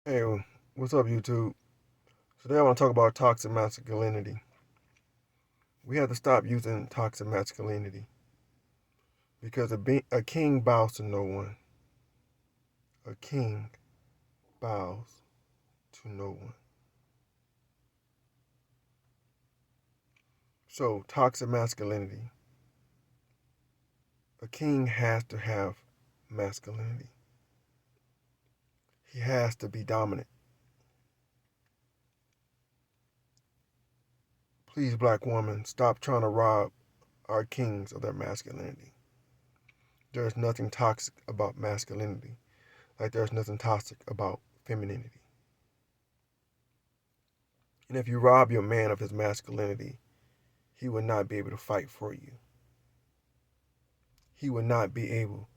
Hey, what's up, YouTube? Today I want to talk about toxic masculinity. We have to stop using toxic masculinity because a king bows to no one. A king bows to no one. So, toxic masculinity. A king has to have masculinity. He has to be dominant. Please, black woman, stop trying to rob our kings of their masculinity. There's nothing toxic about masculinity, like there's nothing toxic about femininity. And if you rob your man of his masculinity, he would not be able to fight for you. He would not be able,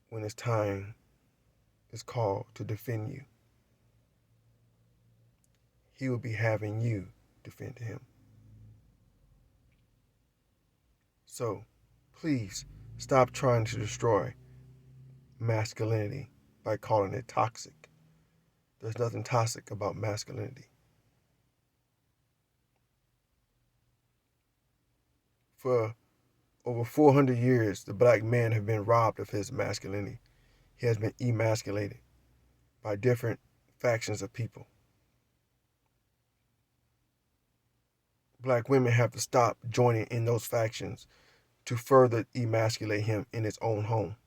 when his time is called, to defend you. He would be having you defend him. So, please stop trying to destroy masculinity by calling it toxic. There's nothing toxic about masculinity. For over 400 years, the black man has been robbed of his masculinity. He has been emasculated by different factions of people. Black women have to stop joining in those factions to further emasculate him in his own home.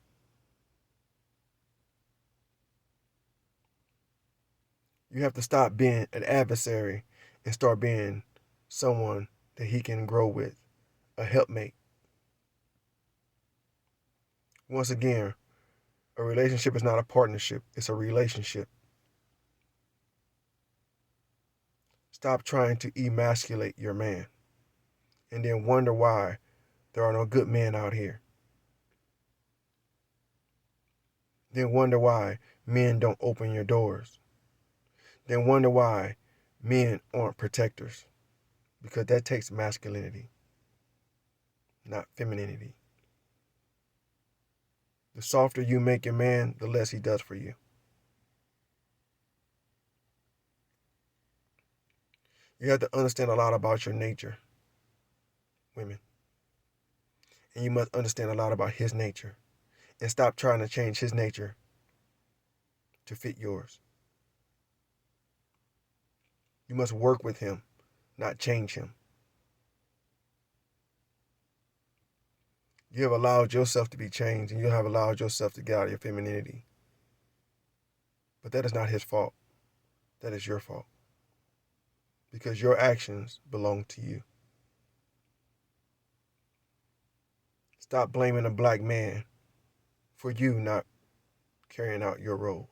You have to stop being an adversary and start being someone that he can grow with, a helpmate. Once again, a relationship is not a partnership, it's a relationship. Stop trying to emasculate your man and then wonder why there are no good men out here. Then wonder why men don't open your doors. Then wonder why men aren't protectors. Because that takes masculinity, not femininity. The softer you make your man, the less he does for you. You have to understand a lot about your nature, women. And you must understand a lot about his nature. And stop trying to change his nature to fit yours. You must work with him, not change him. You have allowed yourself to be changed and you have allowed yourself to get out of your femininity. But that is not his fault. That is your fault. Because your actions belong to you. Stop blaming a black man for you not carrying out your role.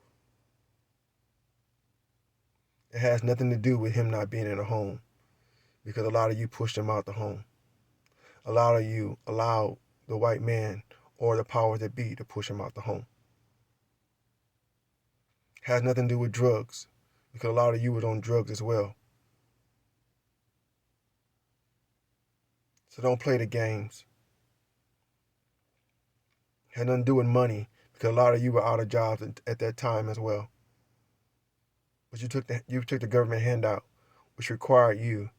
It has nothing to do with him not being in a home because a lot of you pushed him out the home. A lot of you allowed the white man or the powers that be to push him out the home. It has nothing to do with drugs because a lot of you was on drugs as well. So don't play the games. It had nothing to do with money because a lot of you were out of jobs at that time as well. But you took the government handout, which required you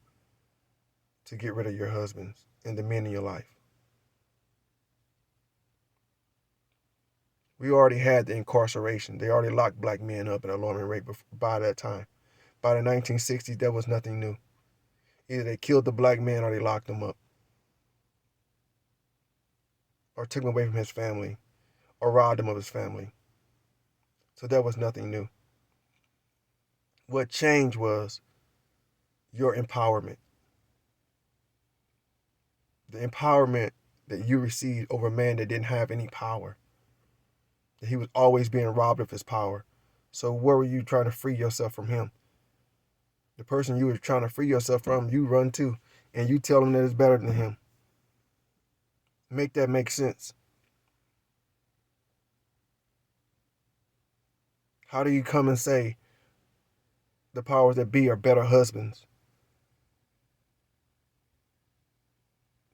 to get rid of your husbands and the men in your life. We already had the incarceration. They already locked black men up at an alarming rate by that time. By the 1960s, there was nothing new. Either they killed the black man or they locked him up, or took him away from his family, or robbed him of his family. So there was nothing new. What changed was your empowerment. The empowerment that you received over a man that didn't have any power. That he was always being robbed of his power. So where were you trying to free yourself from him? The person you were trying to free yourself from, you run to, and you tell him that it's better than him. Make that make sense. How do you come and say the powers that be are better husbands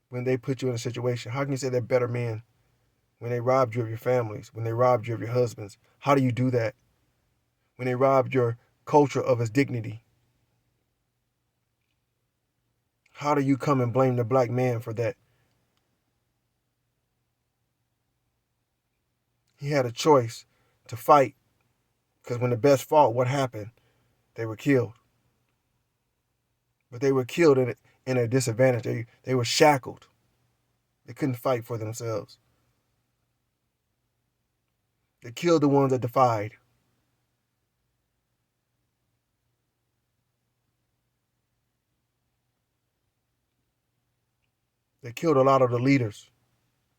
when they put you in a situation? How can you say they're better men when they robbed you of your families, when they robbed you of your husbands? How do you do that? when they robbed your culture of its dignity? How do you come and blame the black man for that? He had a choice to fight, because when the best fought, what happened? They were killed. But they were killed in a disadvantage. They were shackled. They couldn't fight for themselves. They killed the ones that defied. They killed a lot of the leaders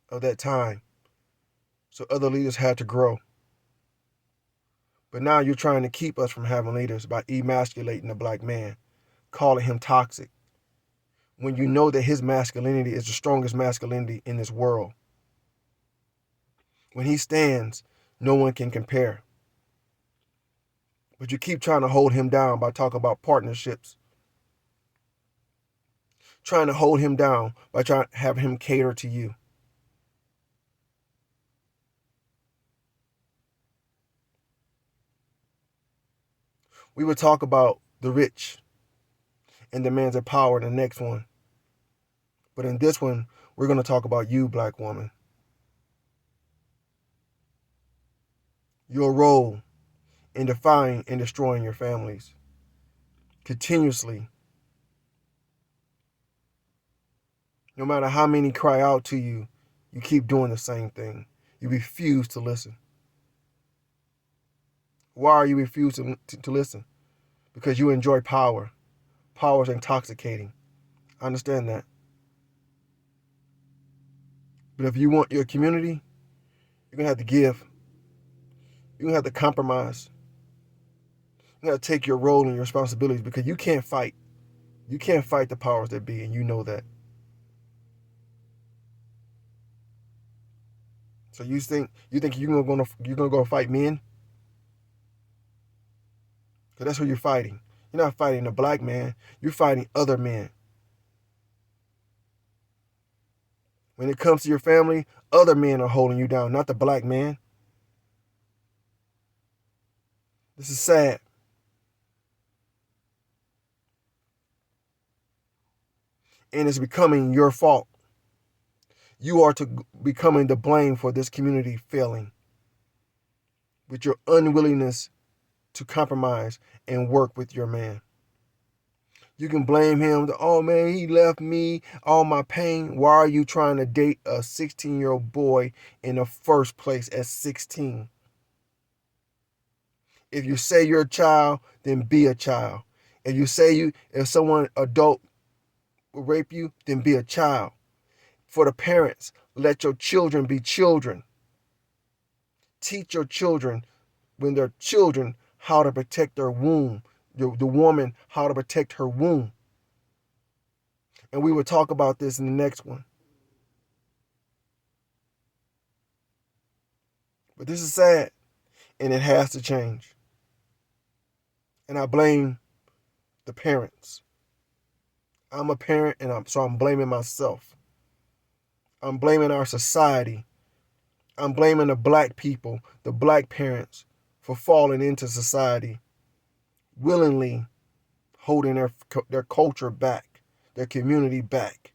of that time. So other leaders had to grow. But now you're trying to keep us from having leaders by emasculating the black man, calling him toxic, when you know that his masculinity is the strongest masculinity in this world. When he stands, no one can compare. But you keep trying to hold him down by talking about partnerships, trying to hold him down by trying to have him cater to you. We would talk about the rich and demands of power in the next one. But in this one, we're going to talk about you, black woman. Your role in defying and destroying your families continuously. No matter how many cry out to you, you keep doing the same thing. You refuse to listen. Why are you refusing to listen? Because you enjoy power. Power is intoxicating. I understand that. But if you want your community, you're going to have to give. You're going to have to compromise. You got to take your role and your responsibilities, because you can't fight. You can't fight the powers that be, and you know that. So you think you're gonna go fight men? Because that's who you're fighting. You're not fighting a black man. You're fighting other men. When it comes to your family, other men are holding you down, not the black man. This is sad. And it's becoming your fault. You are becoming the blame for this community failing with your unwillingness to compromise and work with your man. You can blame him. Oh man, he left me, all my pain. Why are you trying to date a 16-year-old boy in the first place at 16? If you say you're a child, then be a child. If someone adult will rape you, then be a child. For the parents, let your children be children. Teach your children, when they're children, how to protect their womb. The woman, how to protect her womb. And we will talk about this in the next one. But this is sad, and it has to change. And I blame the parents. I'm a parent, and so I'm blaming myself. I'm blaming our society. I'm blaming the black people, the black parents, for falling into society, willingly holding their culture back, their community back.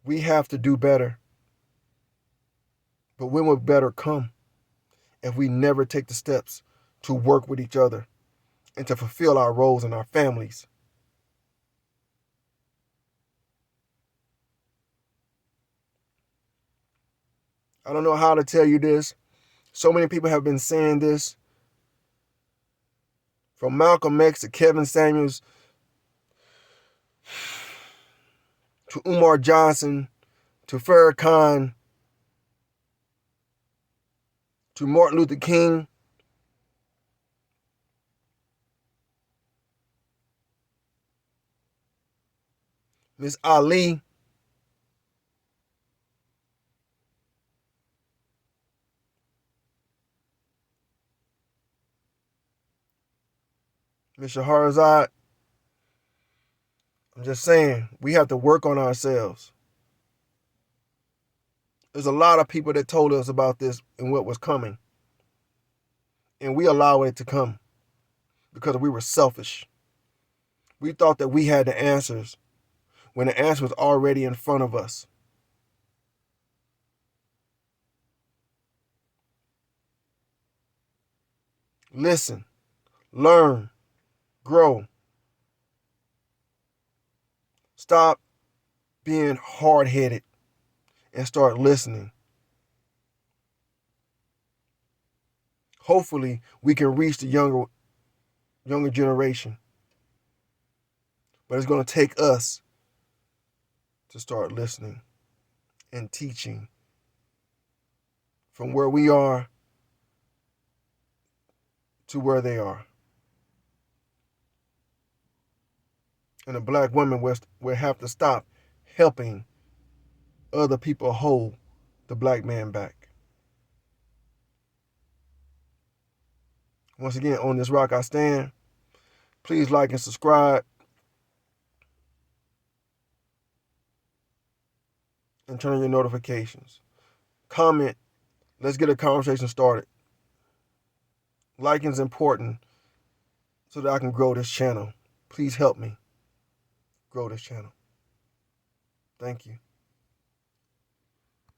We have to do better. But when will better come? If we never take the steps to work with each other and to fulfill our roles in our families. I don't know how to tell you this. So many people have been saying this, from Malcolm X to Kevin Samuels to Umar Johnson to Farrakhan to Martin Luther King. Miss Ali. Miss Shahrazad. I'm just saying, we have to work on ourselves. There's a lot of people that told us about this and what was coming. And we allowed it to come because we were selfish. We thought that we had the answers when the answer was already in front of us. Listen, learn, grow. Stop being hard-headed and start listening. Hopefully, we can reach the younger generation. But it's going to take us to start listening and teaching from where we are to where they are. And a black woman will have to stop helping other people hold the black man back. Once again, on this rock I stand. Please like and subscribe and turn on your notifications. Comment. Let's get a conversation started. Liking is important so that I can grow this channel. Please help me grow this channel. Thank you.